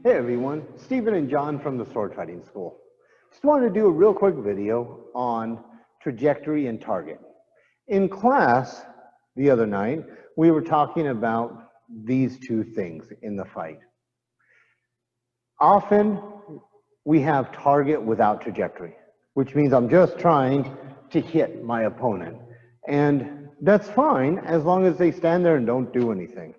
Hey everyone, Stephen and John from the Sword Fighting School. Just wanted to do a real quick video on trajectory and target. In class the other night, we were talking about these two things in the fight. Often we have target without trajectory, which means I'm just trying to hit my opponent. And that's fine as long as they stand there and don't do anything.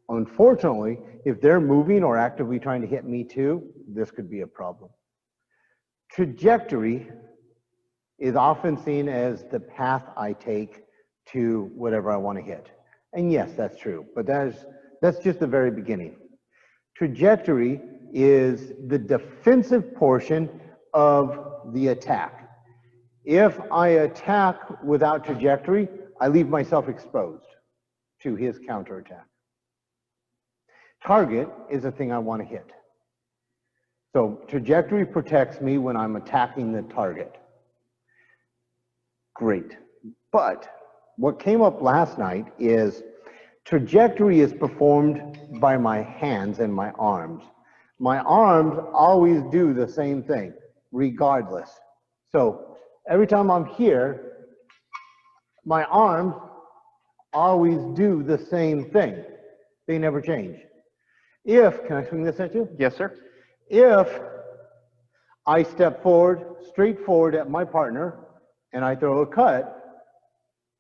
Unfortunately, if they're moving or actively trying to hit me too, this could be a problem. Trajectory is often seen as the path I take to whatever I want to hit. And yes, that's true, but that's just the very beginning. Trajectory is the defensive portion of the attack. If I attack without trajectory, I leave myself exposed to his counterattack. Target is the thing I want to hit. So trajectory protects me when I'm attacking the target. Great. But what came up last night is trajectory is performed by my hands and my arms. My arms always do the same thing, regardless. So every time I'm here, my arms always do the same thing. They never change. Can I swing this at you? Yes, sir. If I step forward, straight forward at my partner, and I throw a cut,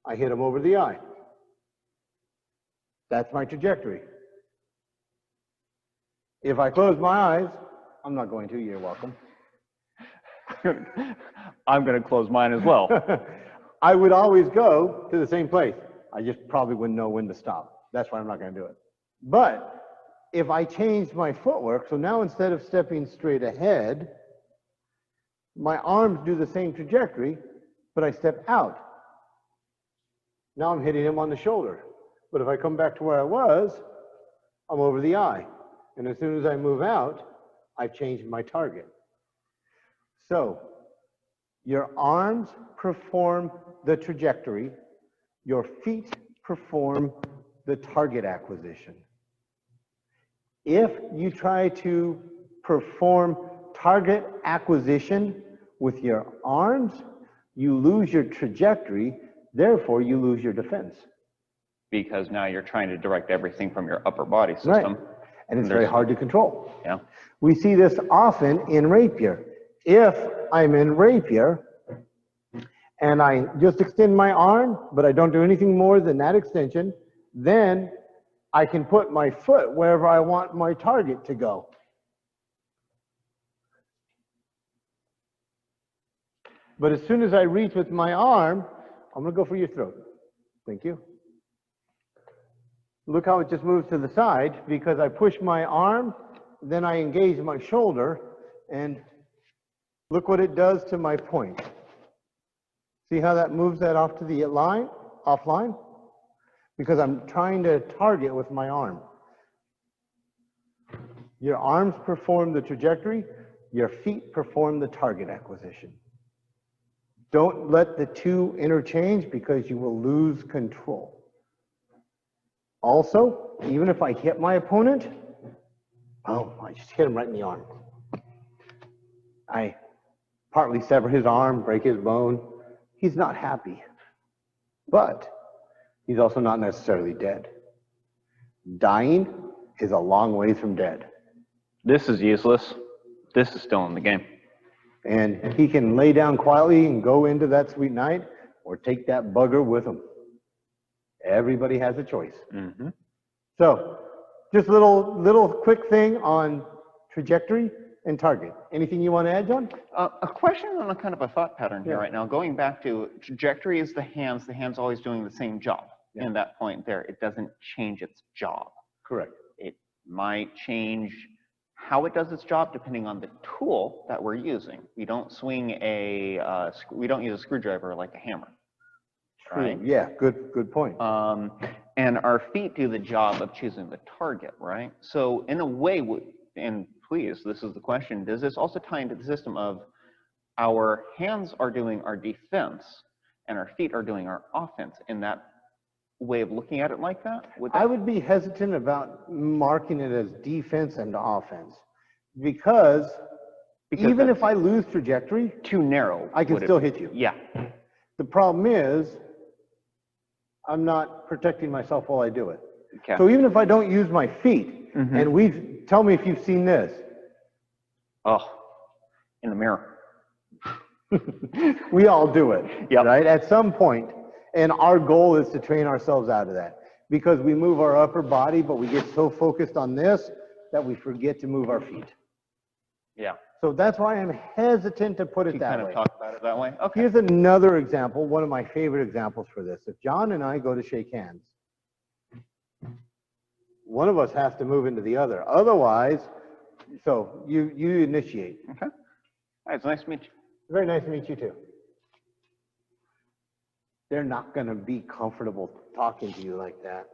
I hit him over the eye. That's my trajectory. If I close my eyes, I'm not going to, you're welcome. I'm going to close mine as well. I would always go to the same place. I just probably wouldn't know when to stop. That's why I'm not going to do it. But if I change my footwork, so now instead of stepping straight ahead, my arms do the same trajectory, but I step out. Now I'm hitting him on the shoulder. But if I come back to where I was, I'm over the eye. And as soon as I move out, I've changed my target. So your arms perform the trajectory, your feet perform the target acquisition. If you try to perform target acquisition with your arms, you lose your trajectory, therefore you lose your defense. Because now you're trying to direct everything from your upper body system. Right. And it's very hard to control. Yeah. We see this often in rapier. If I'm in rapier and I just extend my arm, but I don't do anything more than that extension, then I can put my foot wherever I want my target to go. But as soon as I reach with my arm, I'm going to go for your throat. Thank you. Look how it just moves to the side because I push my arm, then I engage my shoulder, and look what it does to my point. See how that moves that off to the offline? Because I'm trying to target with my arm. Your arms perform the trajectory, your feet perform the target acquisition. Don't let the two interchange because you will lose control. Also, even if I hit my opponent, I just hit him right in the arm. I partly sever his arm, break his bone. He's not happy. But he's also not necessarily dead. Dying is a long ways from dead. This is useless. This is still in the game. And he can lay down quietly and go into that sweet night or take that bugger with him. Everybody has a choice. Mm-hmm. So just a little quick thing on trajectory and target. Anything you want to add, John? A question on a kind of a thought pattern here right now. Going back to trajectory is the hand's always doing the same job. In that point there, it doesn't change its job. Correct. It might change how it does its job depending on the tool that we're using. We don't swing we don't use a screwdriver like a hammer. True. Right? Yeah, good point. And our feet do the job of choosing the target, right? So in a way, and please, this is the question, does this also tie into the system of our hands are doing our defense and our feet are doing our offense in that way of looking at it like that? I would be hesitant about marking it as defense and offense because even if I lose trajectory, too narrow, I can still hit you. Yeah. The problem is I'm not protecting myself while I do it. Okay. So even if I don't use my feet, and tell me if you've seen this. Oh, in the mirror. We all do it, Yep. right? At some point, and our goal is to train ourselves out of that because we move our upper body, but we get so focused on this that we forget to move our feet. Yeah. So that's why I'm hesitant to put it that kind of way. talk about it that way. Okay. Here's another example, one of my favorite examples for this. If John and I go to shake hands, one of us has to move into the other. Otherwise, so you initiate. Okay. All right, it's nice to meet you. Very nice to meet you too. They're not going to be comfortable talking to you like that.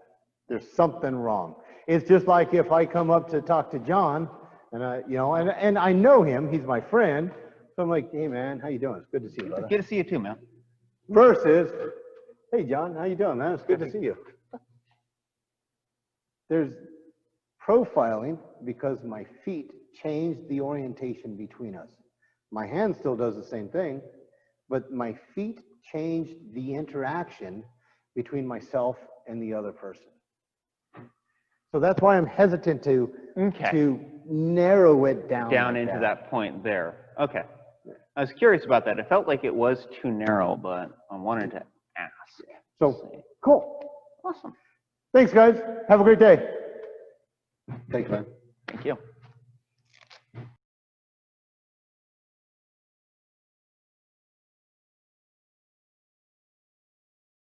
There's something wrong. It's just like if I come up to talk to John, and I know him, he's my friend, so I'm like, hey man, how you doing? It's good to see you, brother. Good to see you too, man. Versus, hey John, how you doing, man? It's good to see you. There's profiling because my feet changed the orientation between us. My hand still does the same thing, but my feet changed the interaction between myself and the other person. So that's why I'm hesitant to narrow it down into that point there. Okay. I was curious about that. It felt like it was too narrow, but I wanted to ask. So, cool. Awesome. Thanks, guys. Have a great day. Thanks, man. Thank you.